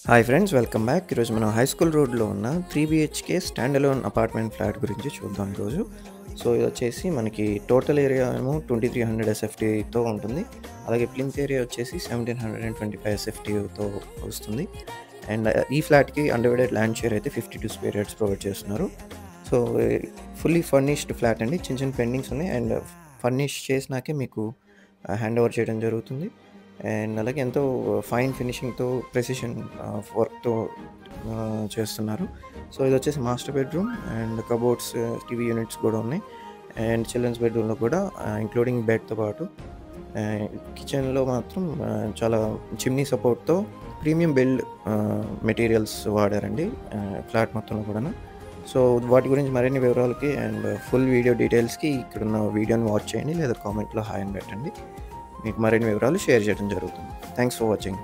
Hi friends, welcome back. ఈరోజు మనం high school రోడ్లో ఉన్న 3 BHK stand alone apartment flat గురించి చూద్దాం ఈరోజు. సో ఇది వచ్చేసి మనకి టోటల్ ఏరియా ఏమో 2300 SFTతో ఉంటుంది. అలాగే ప్లింత్ ఏరియా వచ్చేసి 1725 SFTతో వస్తుంది. అండ్ ఈ ఫ్లాట్కి అన్డివైడెడ్ ల్యాండ్ షేర్ అయితే 52 స్క్వేర్ యార్డ్స్ ప్రొవైడ్ చేస్తున్నారు. సో ఫుల్లీ ఫర్నిష్డ్ ఫ్లాట్ అండి. చిన్న చిన్న పెండింగ్స్ ఉన్నాయి అండ్ ఫర్నిష్ చేసినాకే మీకు హ్యాండ్ ఓవర్ చేయడం జరుగుతుంది. అండ్ అలాగే ఎంతో ఫైన్ ఫినిషింగ్తో ప్రెసిషన్ వర్క్తో చేస్తున్నారు. సో ఇది వచ్చేసి master bedroom and cupboards, TV units కూడా ఉన్నాయి. అండ్ చిల్డ్రన్స్ బెడ్రూమ్లో కూడా ఇంక్లూడింగ్ బెడ్తో పాటు కిచెన్లో మాత్రం చాలా చిమ్నీ సపోర్ట్తో ప్రీమియం బిల్డ్ మెటీరియల్స్ వాడారండి ఫ్లాట్ మొత్తంలో కూడా. సో వాటి గురించి మరిన్ని వివరాలకి అండ్ ఫుల్ వీడియో డీటెయిల్స్కి ఇక్కడున్న వీడియోని వాచ్ చేయండి లేదా కామెంట్లో హాయ్ అని పెట్టండి. మీకు మరిన్ని వివరాలు షేర్ చేయడం జరుగుతుంది. Thanks for watching.